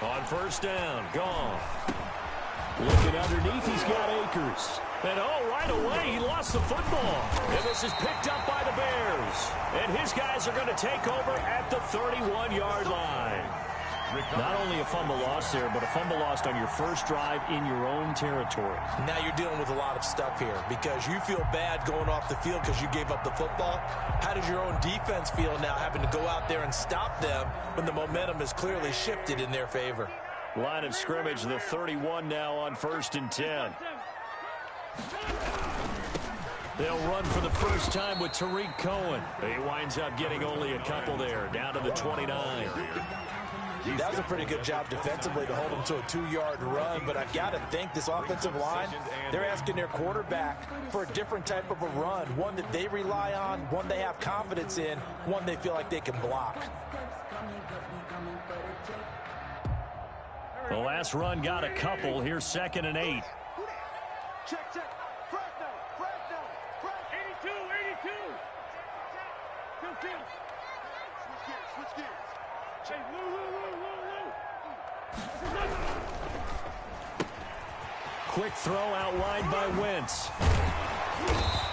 On first down, gone. Looking underneath, he's got Akers. And right away, he lost the football. And this is picked up by the Bears. And his guys are going to take over at the 31-yard line. Not only a fumble loss there, but a fumble lost on your first drive in your own territory. Now you're dealing with a lot of stuff here because you feel bad going off the field because you gave up the football. How does your own defense feel now having to go out there and stop them when the momentum is clearly shifted in their favor? Line of scrimmage, the 31 now on 1st and 10. They'll run for the first time with Tariq Cohen. He winds up getting only a couple there, down to the 29. That was a pretty good job defensively to hold him to a 2-yard run, but I've got to think this offensive line, they're asking their quarterback for a different type of a run, one that they rely on, one they have confidence in, one they feel like they can block. The last run got a couple. Here's 2nd and 8. Check. Fresno. 82. Switch gears. Hey, Lou. Quick throw outlined by Wentz.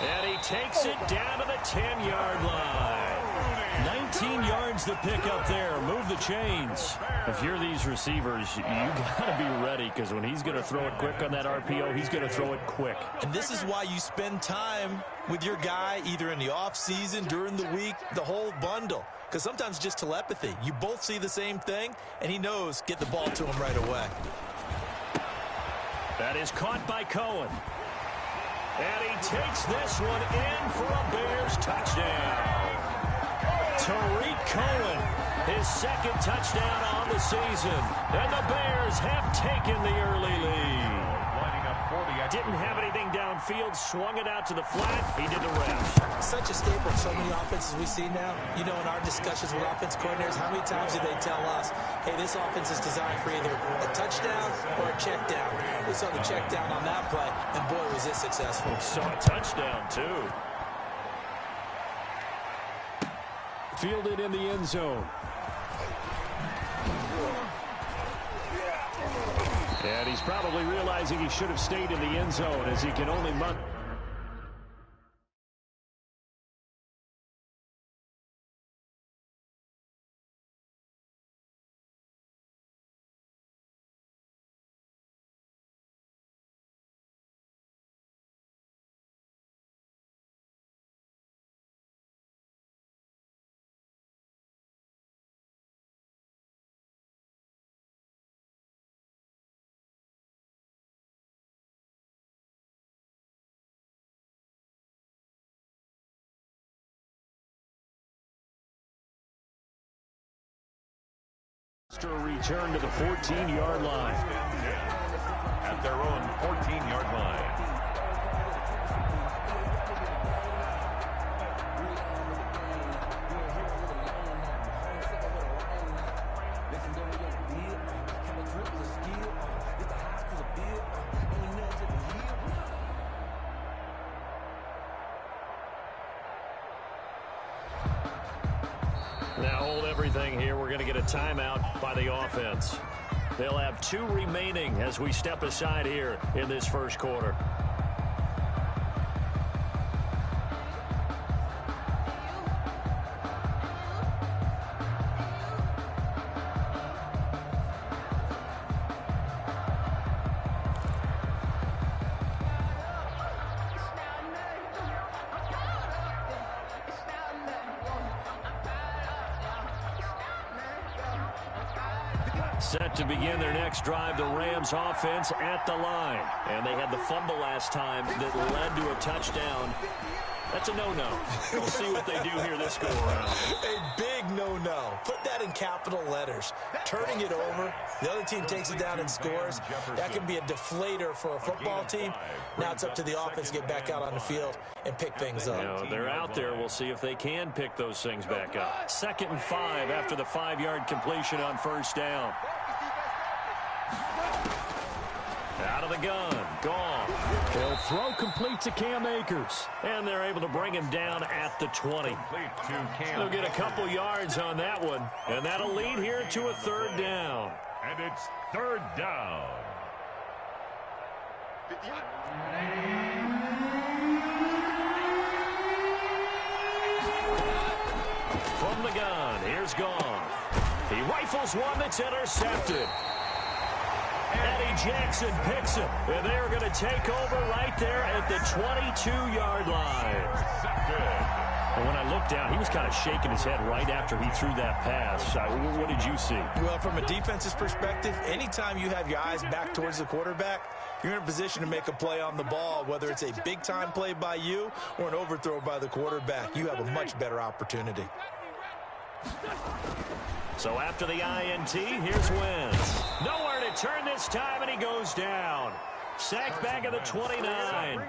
And he takes it down to the 10-yard line. 19 yards to pick up there. Move the chains. If you're these receivers, you got to be ready because when he's going to throw it quick on that RPO, he's going to throw it quick. And this is why you spend time with your guy either in the offseason, during the week, the whole bundle. Because sometimes just telepathy. You both see the same thing, and he knows get the ball to him right away. That is caught by Cohen. And he takes this one in for a Bears touchdown. Tariq Cohen, his 2nd touchdown on the season. And the Bears have taken the early lead. Didn't have anything downfield, swung it out to the flat. He did the rest. Such a staple of so many offenses we see now. You know, in our discussions with offense coordinators, how many times do they tell us, hey, this offense is designed for either a touchdown or a check down. We saw the check down on that play, and boy, was it successful. We saw a touchdown, too. Fielded in the end zone. And he's probably realizing he should have stayed in the end zone as he can only munt. Return to the 14-yard line. At their own 14-yard line. Now hold everything here. We're going to get a timeout by the offense. They'll have 2 remaining as we step aside here in this first quarter. Set to begin their next drive, the Rams offense at the line. And they had the fumble last time that led to a touchdown. That's a no-no. We'll see what they do here this go-around. A big no-no. Put that in capital letters. Turning it over, the other team takes it down and scores. That can be a deflator for a football team. Now it's up to the offense to get back out on the field and pick things up. You know, they're out there. We'll see if they can pick those things back up. 2nd and 5 after the 5-yard completion on first down. Out of the gun. Gone. They'll throw complete to Cam Akers. And they're able to bring him down at the 20. They'll get a couple yards on that one. And that'll lead here to a 3rd down. And it's third down. From the gun, here's Goff. He rifles one that's intercepted. Eddie Jackson picks it, and they're going to take over right there at the 22-yard line. And when I looked down, he was kind of shaking his head right after he threw that pass. What did you see? Well, from a defense's perspective, anytime you have your eyes back towards the quarterback, you're in a position to make a play on the ball, whether it's a big-time play by you or an overthrow by the quarterback. You have a much better opportunity. So after the INT, here's Wentz. Nowhere to turn this time, and he goes down. Sacked back at the 29.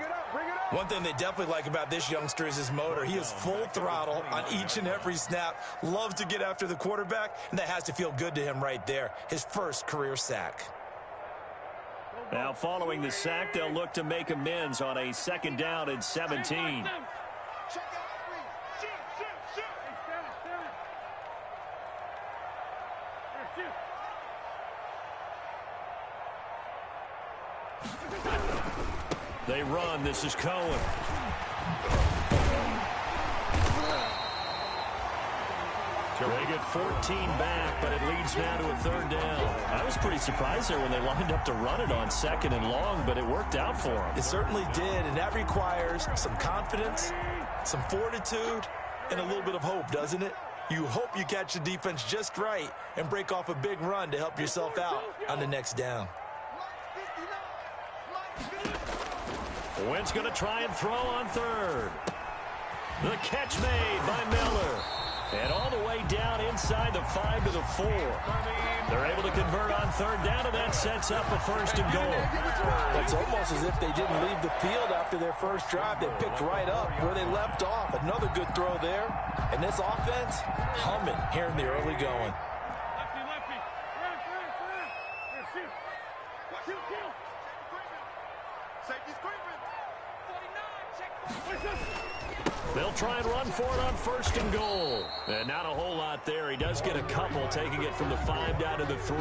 One thing they definitely like about this youngster is his motor. He is full throttle on each and every snap. Loves to get after the quarterback, and that has to feel good to him right there. His first career sack. Now following the sack, they'll look to make amends on a 2nd down and 17. They run. This is Cohen. They get 14 back, but it leads now to a 3rd down. I was pretty surprised there when they lined up to run it on 2nd and long, but it worked out for them. It certainly did, and that requires some confidence, some fortitude, and a little bit of hope, doesn't it? You hope you catch the defense just right and break off a big run to help yourself out on the next down. Wentz going to try and throw on 3rd. The catch made by Miller. And all the way down inside the 5 to the 4. They're able to convert on 3rd down, and that sets up a 1st and goal. It's almost as if they didn't leave the field after their first drive. They picked right up where they left off. Another good throw there. And this offense, humming here in the early going. They'll try and run for it on 1st and goal. And not a whole lot there. He does get a couple, taking it from the 5 down to the 3.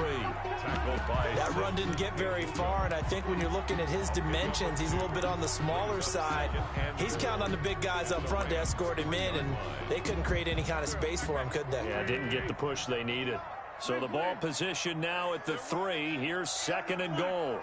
That run didn't get very far, and I think when you're looking at his dimensions, he's a little bit on the smaller side. He's counting on the big guys up front to escort him in, and they couldn't create any kind of space for him, could they? Yeah, didn't get the push they needed. So the ball position now at the 3. Here's 2nd and goal.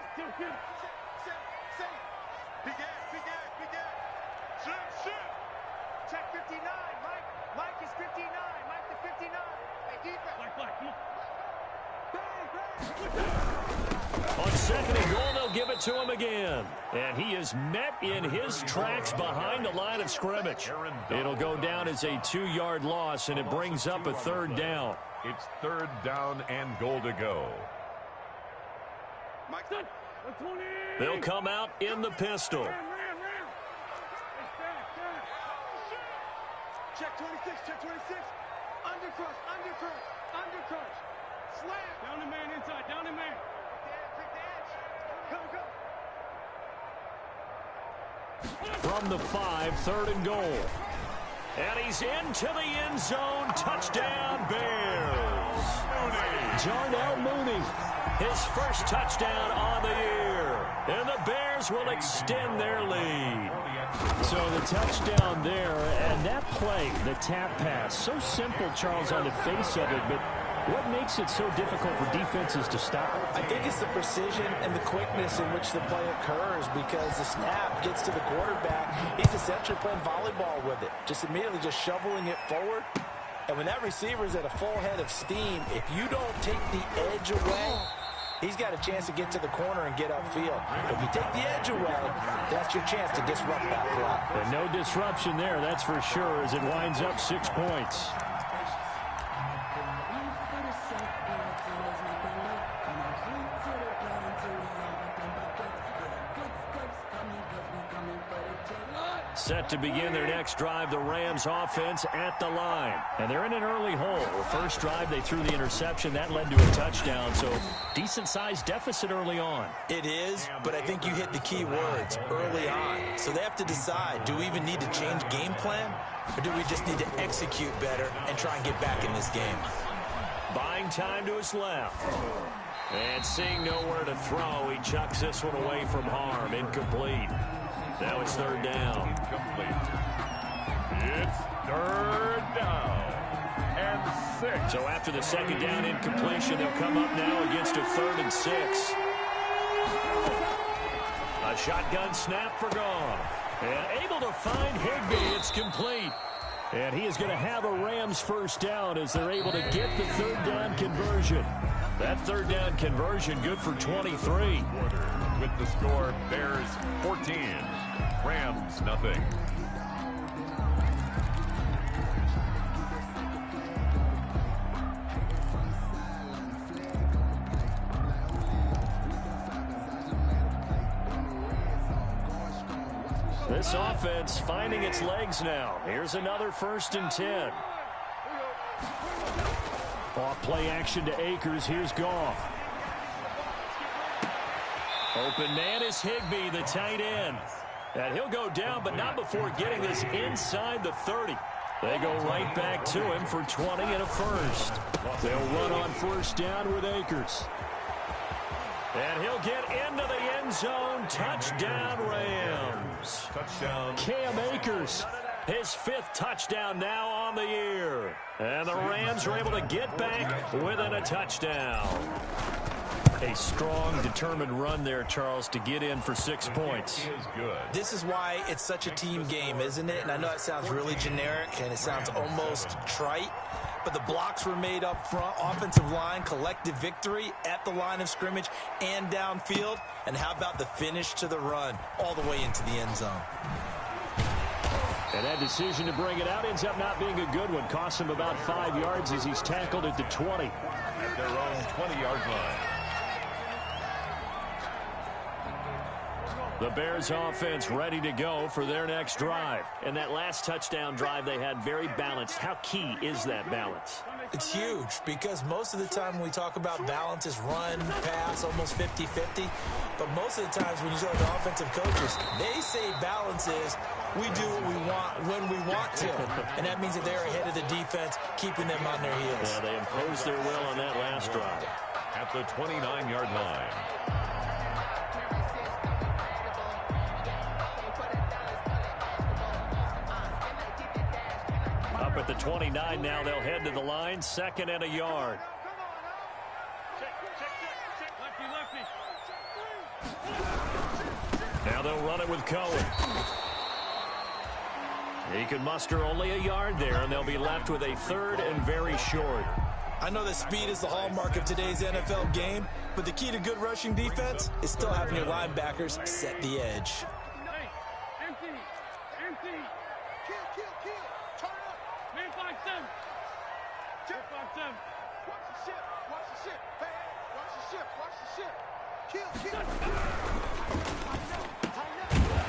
On 2nd and goal, they'll give it to him again. And he is met in his tracks behind the line of scrimmage. It'll go down as a 2-yard loss, and it brings up a 3rd down. It's 3rd down and goal to go. They'll come out in the pistol. Check 26, check 26. Undercrush, undercrush, undercrush. Slam. Down the man inside, down the man. Go, go. From the 5, 3rd and goal. And he's into the end zone. Touchdown, Bears. Darnell Mooney, his first touchdown on the year. And the Bears will extend their lead. So the touchdown there, and that play, the tap pass, so simple, Charles, on the face of it, but what makes it so difficult for defenses to stop? I think it's the precision and the quickness in which the play occurs, because the snap gets to the quarterback. He's essentially playing volleyball with it, just immediately just shoveling it forward. And when that receiver is at a full head of steam, if you don't take the edge away, he's got a chance to get to the corner and get upfield. If you take the edge away, that's your chance to disrupt that play. And no disruption there, that's for sure, as it winds up 6 points. Set to begin their next drive, the Rams offense at the line. And they're in an early hole. First drive, they threw the interception. That led to a touchdown, so decent-sized deficit early on. It is, but I think you hit the key words, early on. So they have to decide, do we even need to change game plan? Or do we just need to execute better and try and get back in this game? Buying time to his left. And seeing nowhere to throw, he chucks this one away from harm. Incomplete. Now it's third down. Incomplete. It's third down and 6. So after the second down incompletion, they'll come up now against a 3rd and 6. A shotgun snap for Goff. And able to find Higbee. It's complete. And he is going to have a Rams first down as they're able to get the third down conversion. That third down conversion good for 23. With the score, Bears 14, Rams nothing. This offense finding its legs now. Here's another 1st and 10. Off play action to Akers. Here's Goff. Open man is Higbee, the tight end. And he'll go down, but not before getting this inside the 30. They go right back to him for 20 and a first. They'll run on first down with Akers. And he'll get into the end zone. Touchdown, Rams. Touchdown. Cam Akers, his 5th touchdown now on the year. And the Rams are able to get back within a touchdown. A strong, determined run there, Charles, to get in for 6 points. This is why it's such a team game, isn't it? And I know it sounds really generic and it sounds almost trite, but the blocks were made up front, offensive line, collective victory at the line of scrimmage and downfield. And how about the finish to the run all the way into the end zone? And that decision to bring it out ends up not being a good one. Costs him about 5 yards as he's tackled at the 20. At their own 20-yard line. The Bears offense ready to go for their next drive. And that last touchdown drive they had very balanced. How key is that balance? It's huge because most of the time when we talk about balance is run, pass, almost 50-50. But most of the times when you talk to offensive coaches, they say balance is we do what we want when we want to. And that means that they're ahead of the defense, keeping them on their heels. Yeah, they imposed their will on that last drive. At the 29-yard line. Up at the 29 now, they'll head to the line, 2nd and a yard. Now they'll run it with Cohen. He can muster only a yard there, and they'll be left with a 3rd and very short. I know that speed is the hallmark of today's NFL game, but the key to good rushing defense is still having your linebackers set the edge.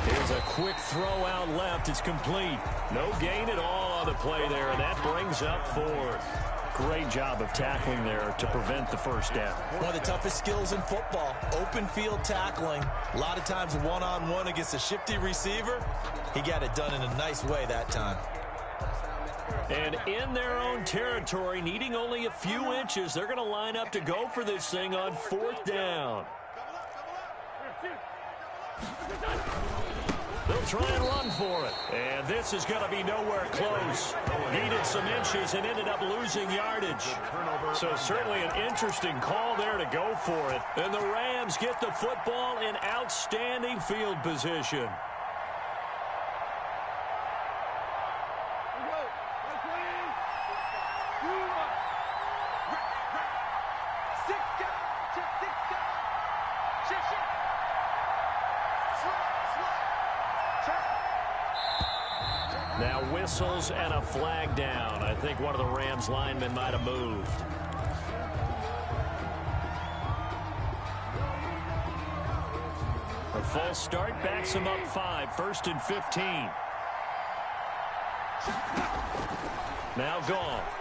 Here's a quick throw out left. It's complete. No gain at all on the play there, and that brings up 4th. Great job of tackling there to prevent the first down. One of the toughest skills in football, open field tackling. A lot of times one-on-one against a shifty receiver. He got it done in a nice way that time. And in their own territory, needing only a few inches, they're going to line up to go for this thing on 4th down. They'll try and run for it. And this is going to be nowhere close. Needed some inches and ended up losing yardage. So certainly an interesting call there to go for it. And the Rams get the football in outstanding field position. Now whistles and a flag down. I think one of the Rams linemen might have moved. A false start backs him up 5. 1st and 15. Now Goff.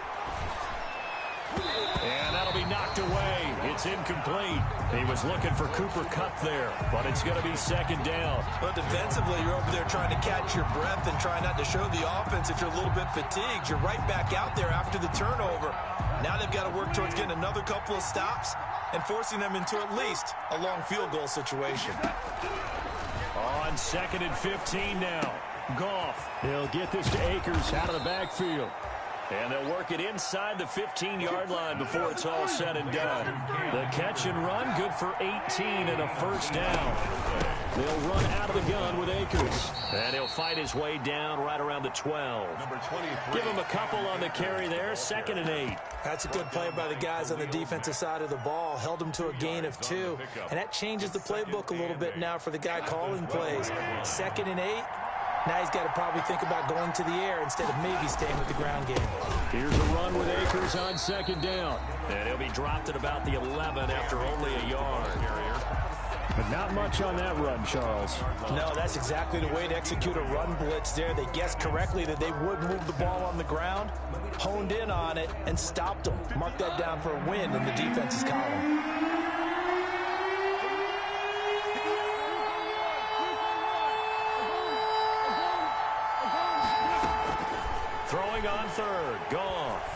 And that'll be knocked away. It's incomplete. He was looking for Cooper Kupp there, but it's going to be 2nd down. But defensively, you're over there trying to catch your breath and try not to show the offense that you're a little bit fatigued. You're right back out there after the turnover. Now they've got to work towards getting another couple of stops and forcing them into at least a long field goal situation. On 2nd and 15 now. Goff. He'll get this to Akers out of the backfield. And they'll work it inside the 15-yard line before it's all said and done. The catch and run, good for 18 and a first down. They'll run out of the gun with Akers. And he'll fight his way down right around the 12. Give him a couple on the carry there, 2nd and 8. That's a good play by the guys on the defensive side of the ball. Held them to a gain of 2. And that changes the playbook a little bit now for the guy calling plays. 2nd and 8. Now he's got to probably think about going to the air instead of maybe staying with the ground game. Here's a run with Akers on 2nd down. And he'll be dropped at about the 11 after only a yard. But not much on that run, Charles. No, that's exactly the way to execute a run blitz there. They guessed correctly that they would move the ball on the ground, honed in on it, and stopped them. Mark that down for a win in the defense's column. Throwing on 3rd, Goff.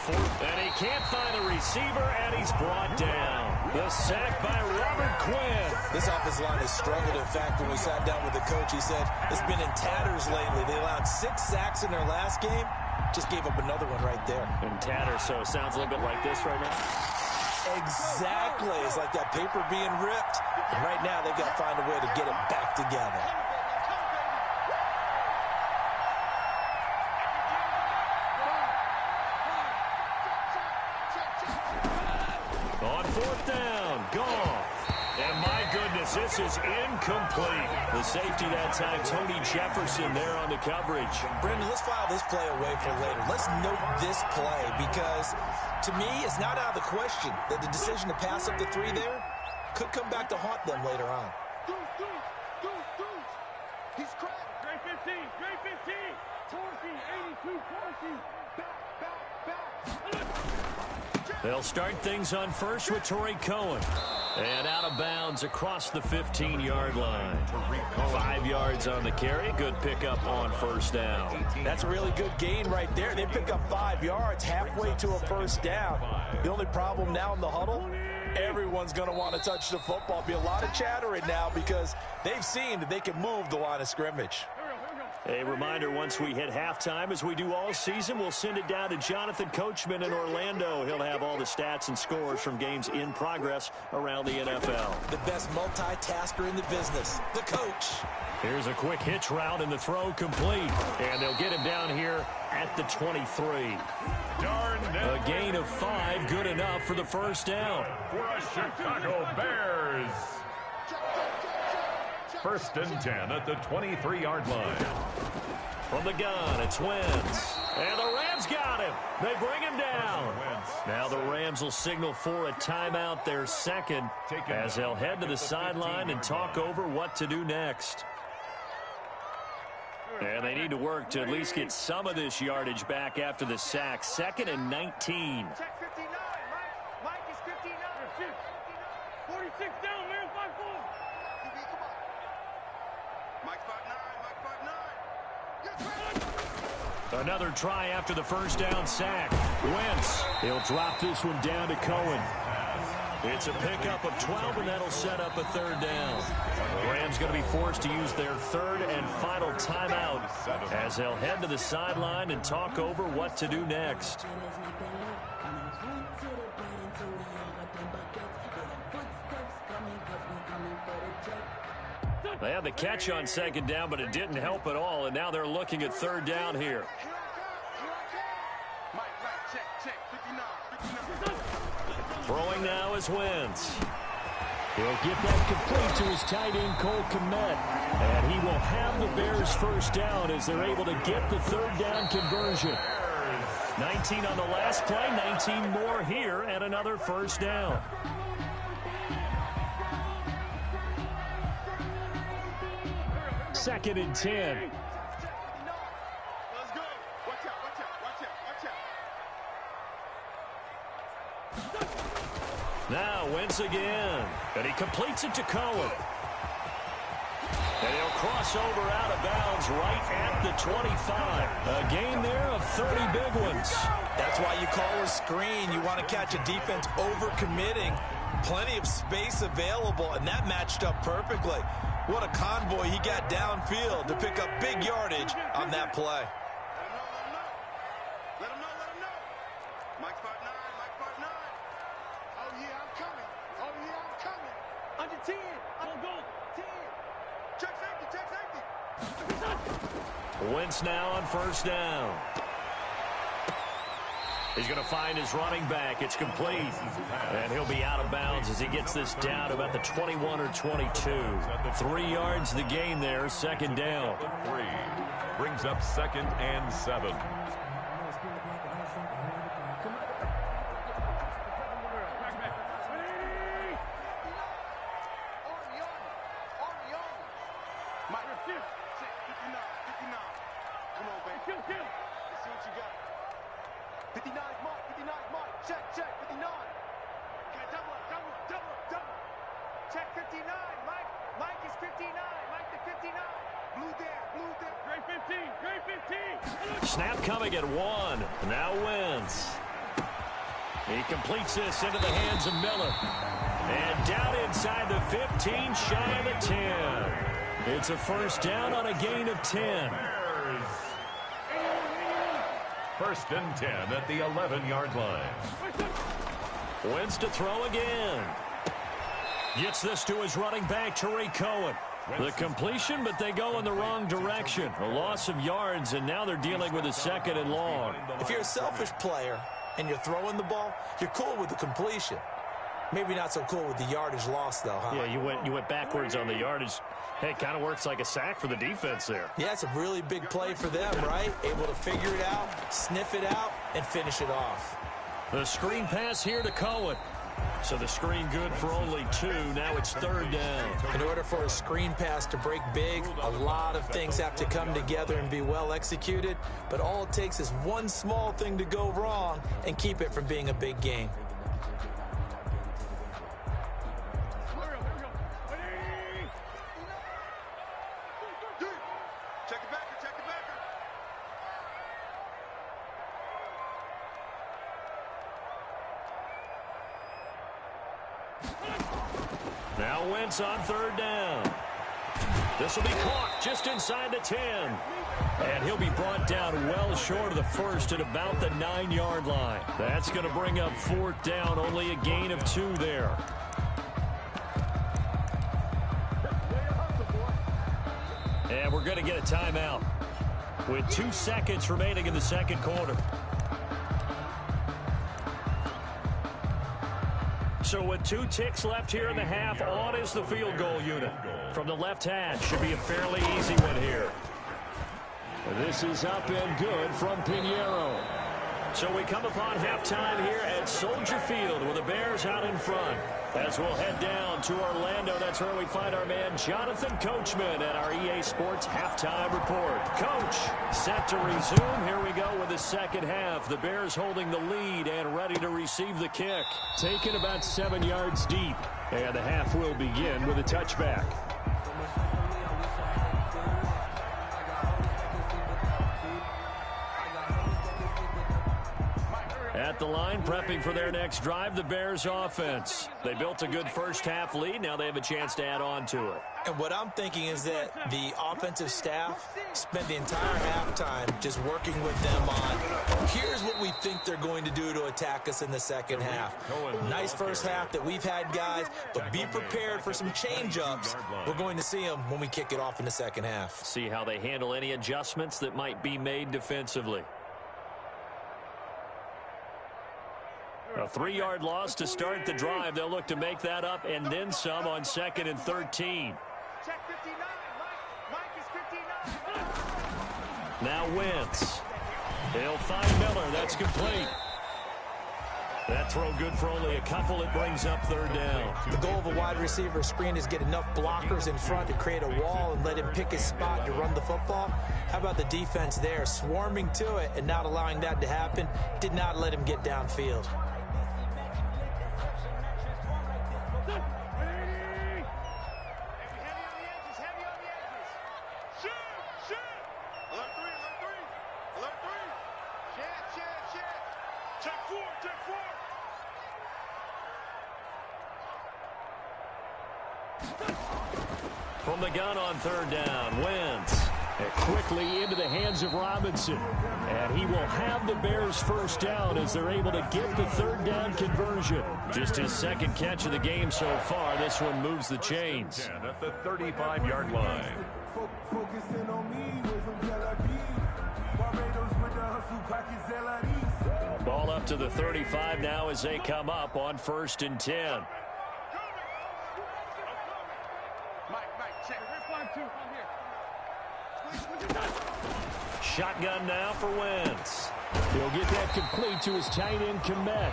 4th, and he can't find a receiver, and he's brought down. The sack by Robert Quinn. This offensive line has struggled. In fact, when we sat down with the coach, he said it's been in tatters lately. They allowed 6 sacks in their last game. Just gave up another one right there. In tatters, so it sounds a little bit like this right now. Exactly. It's like that paper being ripped. And right now, they've got to find a way to get it back together. On 4th down, Goff. And my goodness, this is incomplete. The safety that time, Tony Jefferson there on the coverage. Brendan, let's file this play away for later. Let's note this play because, to me, it's not out of the question that the decision to pass up the 3 there could come back to haunt them later on. He's cracked. Great 15, great 15. Torcy, 82, Torcy. Back. They'll start things on first with Tarik Cohen. And out of bounds across the 15-yard line. 5 yards on the carry. Good pickup on 1st down. That's a really good gain right there. They pick up 5 yards halfway to a 1st down. The only problem now in the huddle, everyone's going to want to touch the football. Be a lot of chattering now because they've seen that they can move the line of scrimmage. A reminder, once we hit halftime, as we do all season, we'll send it down to Jonathan Coachman in Orlando. He'll have all the stats and scores from games in progress around the NFL. The best multitasker in the business, the coach. Here's a quick hitch route and the throw complete. And they'll get him down here at the 23. A gain of 5, good enough for the 1st down. For a Chicago Bears. 1st and 10 at the 23-yard line. From the gun, it's Wentz. And the Rams got him. They bring him down. Now the Rams will signal for a timeout, their 2nd, as they'll head to the sideline and talk over what to do next. And they need to work to at least get some of this yardage back after the sack. 2nd and 19. Check 59, Mike is 59. 46 down, man, 5-4. Mike's 5'9", Mike's 5'9". Another try after the 1st down sack. Wentz, he'll drop this one down to Cohen. It's a pickup of 12, and that'll set up a 3rd down. The Rams going to be forced to use their 3rd and final timeout as they'll head to the sideline and talk over what to do next. They had the catch on 2nd down, but it didn't help at all, and now they're looking at 3rd down here. Throwing now is Wentz. He'll get that complete to his tight end, Cole Kmet. And he will have the Bears 1st down as they're able to get the 3rd down conversion. 19 on the last play, 19 more here, and another 1st down. Second and 10. Let's go. Watch out, watch out, watch out, watch out. Now Wentz again. And he completes it to Cohen. And he'll crossover out of bounds right at the 25. A gain there of 30 big ones. That's why you call a screen. You want to catch a defense overcommitting. Plenty of space available, and that matched up perfectly. What a convoy he got downfield to pick up big yardage on that play. Let him know. Mike part 9, Mike part 9. Oh, yeah, I'm coming. Under 10. Go. 10. Check safety. Wentz now on first down. He's going to find his running back. It's complete. And he'll be out of bounds as he gets this down to about the 21 or 22. 3 yards the gain there, second down. 3 brings up 2nd and 7. Come on, baby. Let's see what you got. 59 Mark. Check, 59. Okay, double up. Check 59. Mike is 59. Mike the 59. Blue there. Great 15. Snap coming at 1. Now Wentz. He completes this into the hands of Miller. And down inside the 15, shy of the 10. It's a first down on a gain of 10. First and 10 at the 11-yard line. Wentz to throw again. Gets this to his running back, Tarik Cohen. The completion, but they go in the wrong direction. A loss of yards, and now they're dealing with a 2nd and long. If you're a selfish player and you're throwing the ball, you're cool with the completion. Maybe not so cool with the yardage loss, though, huh? Yeah, you went backwards on the yardage. Hey, it kind of works like a sack for the defense there. Yeah, it's a really big play for them, right? Able to figure it out, sniff it out, and finish it off. The screen pass here to Cohen. So the screen good for only 2. Now it's 3rd down. In order for a screen pass to break big, a lot of things have to come together and be well executed. But all it takes is one small thing to go wrong and keep it from being a big game. Now Wentz on 3rd down. This will be caught just inside the 10. And he'll be brought down well short of the first at about the 9-yard line. That's going to bring up 4th down, only a gain of 2 there. And we're going to get a timeout with 2 seconds remaining in the second quarter. So with 2 ticks left here in the half, on is the field goal unit. From the left hash, should be a fairly easy one here. This is up and good from Pinheiro. So we come upon halftime here at Soldier Field with the Bears out in front. As we'll head down to Orlando, that's where we find our man Jonathan Coachman at our EA Sports Halftime Report. Coach, set to resume. Here we go with the second half. The Bears holding the lead and ready to receive the kick. Taken about 7 yards deep. And the half will begin with a touchback. At the line, prepping for their next drive, the Bears offense. They built a good first-half lead. Now they have a chance to add on to it. And what I'm thinking is that the offensive staff spent the entire halftime just working with them on, here's what we think they're going to do to attack us in the second half. Nice first half that we've had, guys, but be prepared for some change-ups. We're going to see them when we kick it off in the second half. See how they handle any adjustments that might be made defensively. A 3-yard loss to start the drive. They'll look to make that up and then some on 2nd and 13. Check 59. Mike is 59. Now Wentz. He'll find Miller. That's complete. That throw good for only a couple. It brings up 3rd down. The goal of a wide receiver screen is get enough blockers in front to create a wall and let him pick his spot to run the football. How about the defense there, swarming to it and not allowing that to happen? Did not let him get downfield. From the gun on third down, Wentz. And quickly into the hands of Robinson. And he will have the Bears first down as they're able to get the third down conversion. Just his second catch of the game so far. This one moves the chains. At the 35-yard line. Ball up to the 35 now as they come up on 1st and 10. Shotgun now for Wentz. He'll get that complete to his tight end, Kmet.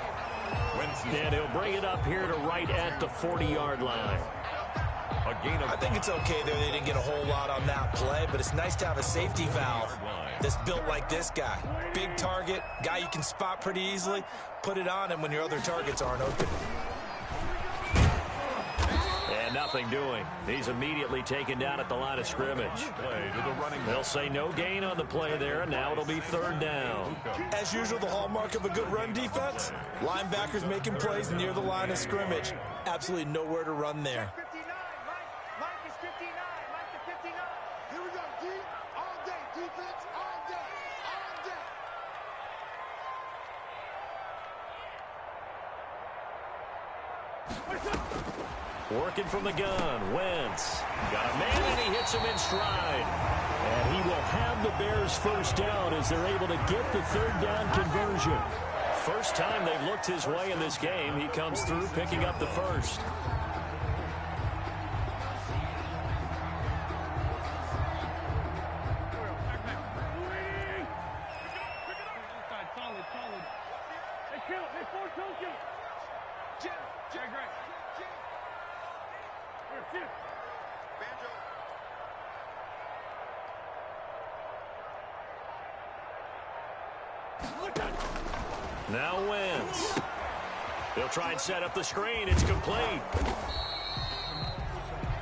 And he'll bring it up here to right at the 40-yard line. I think it's okay there. They didn't get a whole lot on that play, but it's nice to have a safety valve that's built like this guy. Big target, guy you can spot pretty easily. Put it on him when your other targets aren't open. And nothing doing. He's immediately taken down at the line of scrimmage. They'll say no gain on the play there, and now it'll be third down. As usual, the hallmark of a good run defense, linebackers making plays near the line of scrimmage. Absolutely nowhere to run there. Mike is 59. Mike is 59. Here we go. Deep all day. Defense all day. All day. Working from the gun, Wentz. Got a man, and he hits him in stride. And he will have the Bears first down as they're able to get the third down conversion. First time they've looked his way in this game. He comes through picking up the first. Now Wentz. He'll try and set up the screen. It's complete.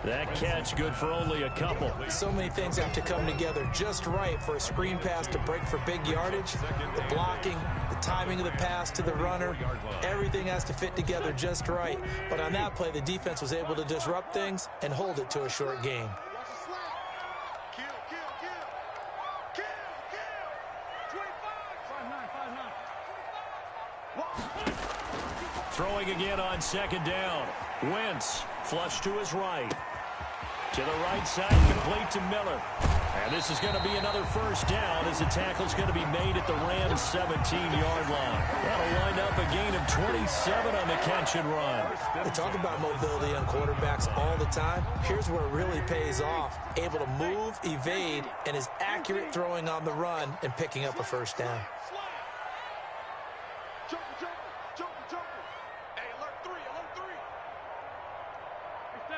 That catch good for only a couple. So many things have to come together just right for a screen pass to break for big yardage. The blocking, the timing of the pass to the runner, everything has to fit together just right. But on that play, the defense was able to disrupt things and hold it to a short gain. Throwing again on second down. Wentz flush to his right. To the right side, complete to Miller. And this is going to be another first down as the tackle's going to be made at the Rams' 17-yard line. That'll wind up a gain of 27 on the catch and run. They talk about mobility on quarterbacks all the time. Here's where it really pays off. Able to move, evade, and is accurate throwing on the run and picking up a first down.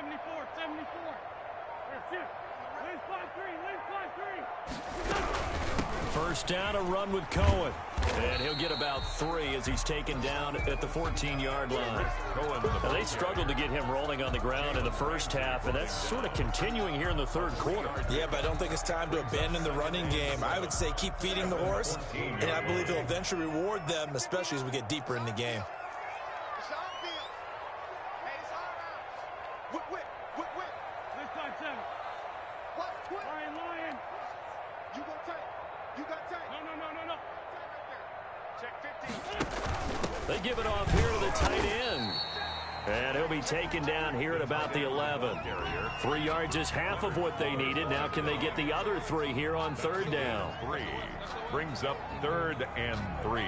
74. First down, a run with Cohen. And he'll get about 3 as he's taken down at the 14-yard line. Now, they struggled to get him rolling on the ground in the first half, and that's sort of continuing here in the third quarter. Yeah, but I don't think it's time to abandon the running game. I would say keep feeding the horse, and I believe he'll eventually reward them, especially as we get deeper in the game. They give it off here to the tight end. And he'll be taken down here at about the 11. 3 yards is half of what they needed. Now can they get the other 3 here on third down? 3 brings up 3rd and 3.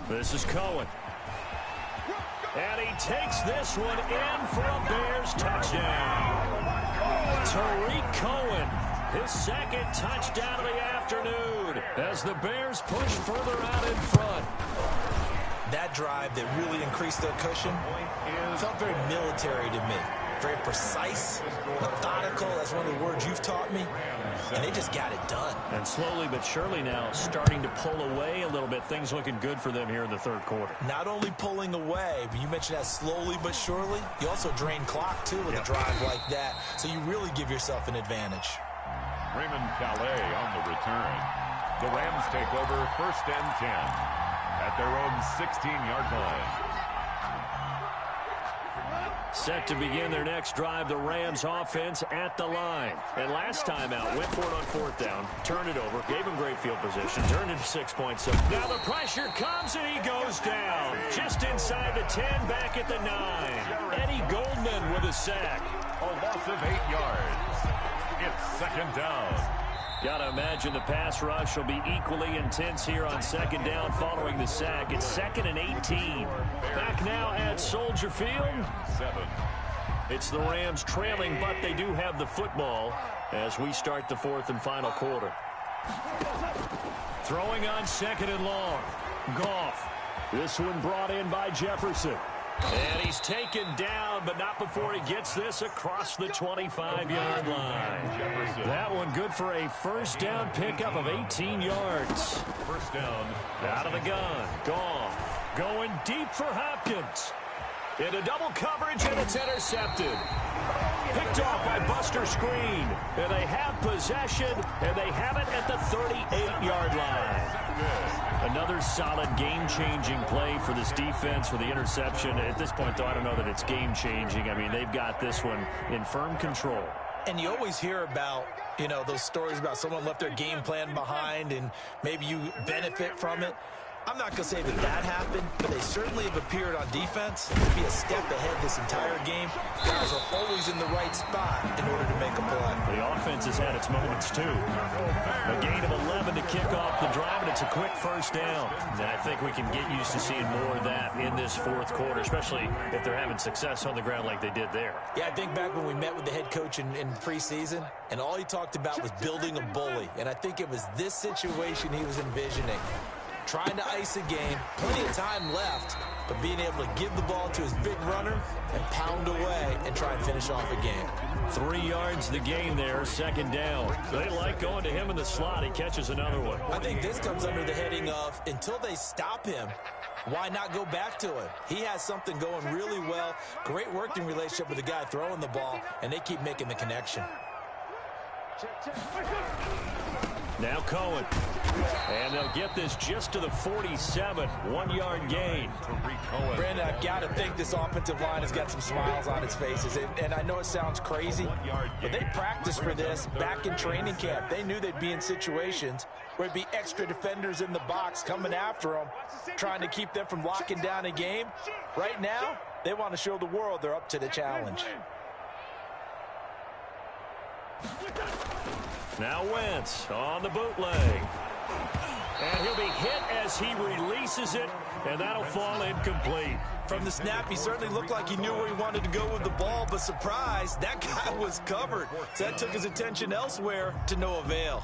This is Cohen. And he takes this one in for a Bears touchdown. Tarik Cohen, his second touchdown of the afternoon as the Bears push further out in front. That drive that really increased their cushion felt very military to me. very precise, methodical. That's one of the words you've taught me. And they just got it done. And slowly but surely now starting to pull away a little bit. Things looking good for them here in the third quarter. Not only pulling away, but you mentioned that slowly but surely. You also drain clock, too, with a drive like that. So you really give yourself an advantage. Raymond Calais on the return. The Rams take over 1st and 10 at their own 16-yard line. Set to begin their next drive, the Rams offense at the line. And last time out, went for it on 4th down, turned it over, gave him great field position, turned into 6 points. Now the pressure comes and he goes down. Just inside the 10, back at the 9. Eddie Goldman with a sack. A loss of 8 yards. It's 2nd down. Got to imagine the pass rush will be equally intense here on 2nd down following the sack. It's 2nd and 18. Back now at Soldier Field. 7. It's the Rams trailing, but they do have the football as we start the 4th and final quarter. Throwing on 2nd and long. Goff. This one brought in by Jefferson. And he's taken down, but not before he gets this across the 25-yard line. That one good for a 1st down pickup of 18 yards. 1st down. Out of the gun. Goff going deep for Hopkins. Into double coverage, and it's intercepted. Picked off by Buster Skrine. And they have possession, and they have it at the 38-yard line. Another solid game-changing play for this defense with the interception. At this point, though, I don't know that it's game-changing. I mean, they've got this one in firm control. And you always hear about, you know, those stories about someone left their game plan behind and maybe you benefit from it. I'm not going to say that that happened, but they certainly have appeared on defense to be a step ahead this entire game. Guys are always in the right spot in order to make a play. The offense has had its moments, too. A gain of 11 to kick off the drive, and it's a quick 1st down. And I think we can get used to seeing more of that in this 4th quarter, especially if they're having success on the ground like they did there. Yeah, I think back when we met with the head coach in preseason, and all he talked about was building a bully. And I think it was this situation he was envisioning. Trying to ice a game, plenty of time left, but being able to give the ball to his big runner and pound away and try and finish off a game. 3 yards the gain there, 2nd down. They like going to him in the slot. He catches another one. I think this comes under the heading of, until they stop him, why not go back to him? He has something going really well. Great working relationship with the guy throwing the ball, and they keep making the connection. Now Cohen. And they'll get this just to the 47. 1-yard gain. Brandon, I've got to think this offensive line has got some smiles on its faces. And I know it sounds crazy, but they practiced for this back in training camp. They knew they'd be in situations where it'd be extra defenders in the box coming after them, trying to keep them from locking down a game. Right now, they want to show the world they're up to the challenge. Now Wentz on the bootleg. And he'll be hit as he releases it, and that'll fall incomplete. From the snap, he certainly looked like he knew where he wanted to go with the ball, but surprise, that guy was covered. So that took his attention elsewhere to no avail.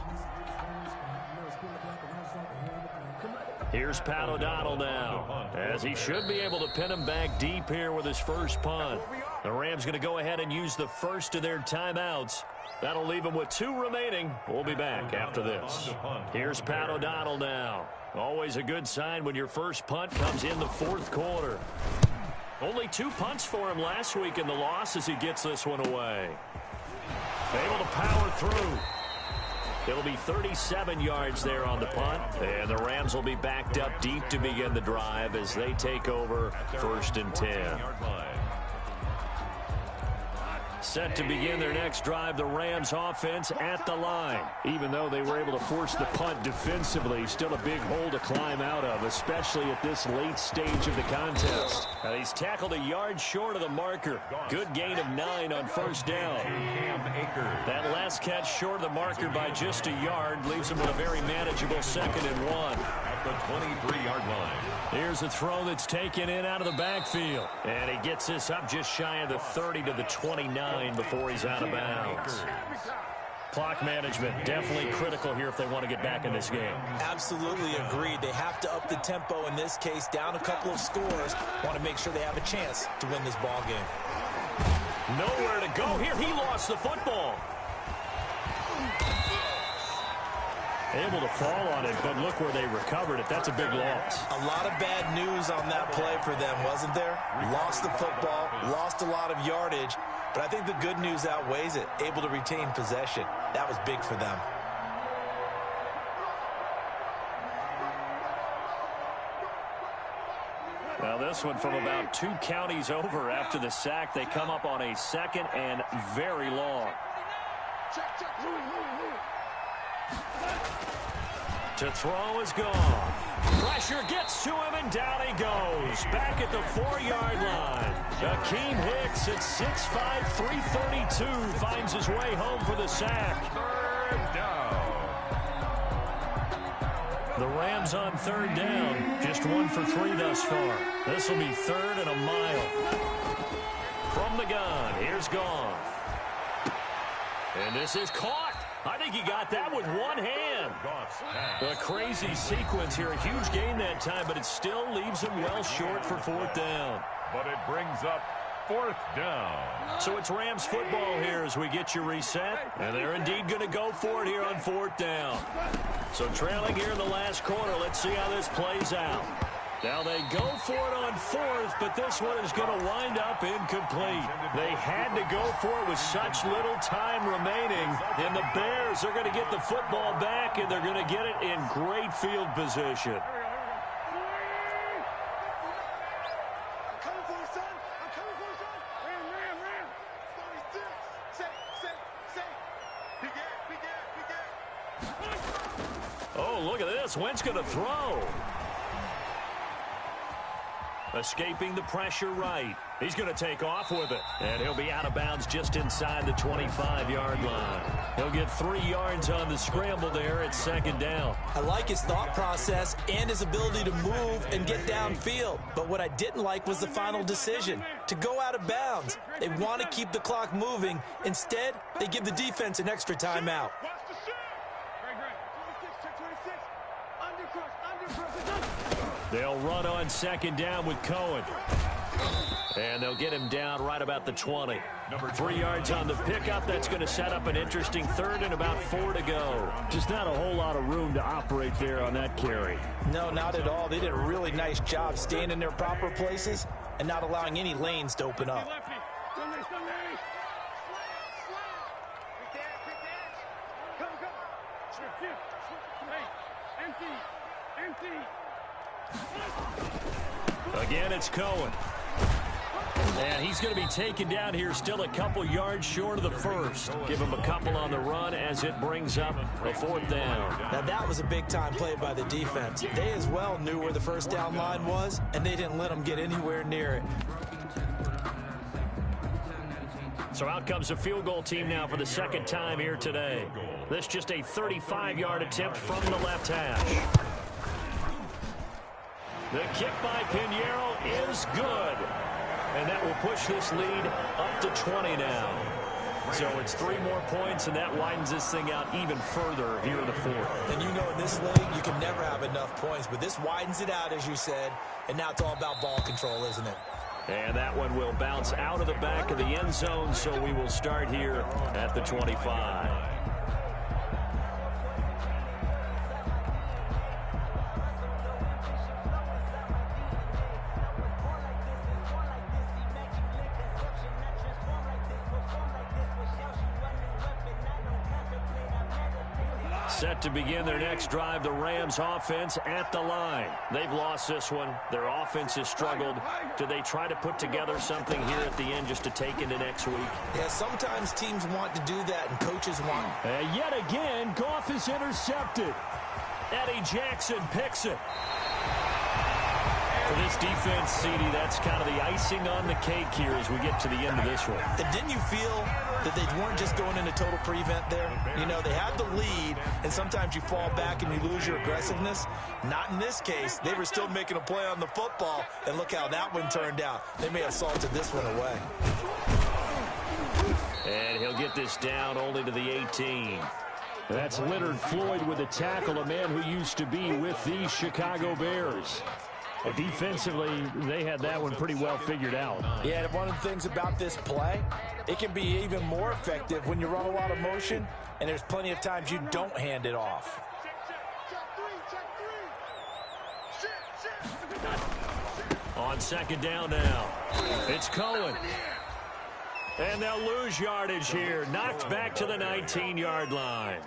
Here's Pat O'Donnell now, as he should be able to pin him back deep here with his first punt. The Rams going to go ahead and use the first of their timeouts. That'll leave them with 2 remaining. We'll be back after this. Here's Pat O'Donnell now. Always a good sign when your first punt comes in the 4th quarter. Only 2 punts for him last week in the loss as he gets this one away. Able to power through. It'll be 37 yards there on the punt, and the Rams will be backed up deep to begin the drive as they take over 1st and 10. Set to begin their next drive, the Rams offense at the line. Even though they were able to force the punt defensively, still a big hole to climb out of, especially at this late stage of the contest. Now he's tackled a yard short of the marker. Good gain of 9 on 1st down. That last catch short of the marker by just a yard leaves him with a very manageable 2nd and 1. At the 23-yard line. Here's a throw that's taken in out of the backfield. And he gets this up just shy of the 30 to the 29 before he's out of bounds. Clock management definitely critical here if they want to get back in this game. Absolutely agreed. They have to up the tempo in this case, down a couple of scores. Want to make sure they have a chance to win this ball game. Nowhere to go here. He lost the football. Able to fall on it, but look where they recovered it. That's a big loss. A lot of bad news on that play for them, wasn't there? Lost the football, lost a lot of yardage, but I think the good news outweighs it. Able to retain possession. That was big for them. Well, this one from about 2 counties over after the sack. They come up on a 2nd and very long. To throw is gone. Pressure gets to him, and down he goes. Back at the 4-yard line. Akeem Hicks at 6'5", 332 finds his way home for the sack. 3rd down. The Rams on 3rd down. Just 1 for 3 thus far. This will be 3rd and a mile. From the gun, here's Goff. And this is caught. I think he got that with one hand. A crazy sequence here. A huge gain that time, but it still leaves him well short for 4th down. But it brings up 4th down. So it's Rams football here as we get you reset. And they're indeed going to go for it here on 4th down. So trailing here in the last quarter. Let's see how this plays out. Now they go for it on 4th, but this one is going to wind up incomplete. They had to go for it with such little time remaining. And the Bears are going to get the football back, and they're going to get it in great field position. Oh, look at this. Wentz going to throw. Escaping the pressure right. He's going to take off with it. And he'll be out of bounds just inside the 25-yard line. He'll get 3 yards on the scramble there at 2nd down. I like his thought process and his ability to move and get downfield. But what I didn't like was the final decision, to go out of bounds. They want to keep the clock moving. Instead, they give the defense an extra timeout. They'll run on 2nd down with Cohen. And they'll get him down right about the 20. 3 yards on the pickup. That's going to set up an interesting 3rd and about 4 to go. Just not a whole lot of room to operate there on that carry. No, not at all. They did a really nice job staying in their proper places and not allowing any lanes to open up. Again, it's Cohen. And he's going to be taken down here still a couple yards short of the 1st. Give him a couple on the run as it brings up a 4th down. Now that was a big-time play by the defense. They as well knew where the 1st down line was, and they didn't let them get anywhere near it. So out comes a field goal team now for the 2nd time here today. This just a 35-yard attempt from the left hash. The kick by Pinheiro is good. And that will push this lead up to 20 now. So it's 3 more points, and that widens this thing out even further here in the 4th. And you know in this league, you can never have enough points. But this widens it out, as you said. And now it's all about ball control, isn't it? And that one will bounce out of the back of the end zone, so we will start here at the 25. Set to begin their next drive, the Rams offense at the line. They've lost this one. Their offense has struggled. Do they try to put together something here at the end just to take into next week? Yeah, sometimes teams want to do that, and coaches want. Yet again, Goff is intercepted. Eddie Jackson picks it. For this defense, CD, that's kind of the icing on the cake here as we get to the end of this one. And didn't you feel that they weren't just going into total prevent there? You know, they had the lead, and sometimes you fall back and you lose your aggressiveness. Not in this case. They were still making a play on the football, and look how that one turned out. They may have salted this one away. And he'll get this down only to the 18. That's Leonard Floyd with a tackle, a man who used to be with the Chicago Bears. But defensively, they had that one pretty well figured out. Yeah, and one of the things about this play, it can be even more effective when you run a lot of motion, and there's plenty of times you don't hand it off. On second down now, it's Cohen. And they'll lose yardage here. Knocked back to the 19-yard line.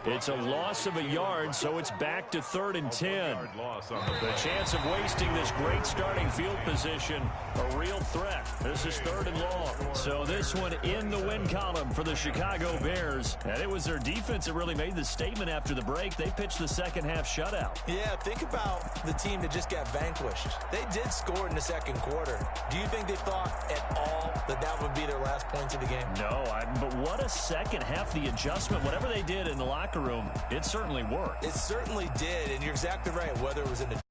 It's a loss of a yard, so it's back to 3rd and 10. The chance of wasting this great starting field position, a real threat. This is 3rd and long. So this one in the win column for the Chicago Bears. And it was their defense that really made the statement after the break. They pitched the second-half shutout. Yeah, think about the team that just got vanquished. They did score in the second quarter. Do you think they thought at all that that would be their last points of the game? No, but what a second half. The adjustment, whatever they did in the locker room, it certainly worked. It certainly did, and you're exactly right, whether it was in the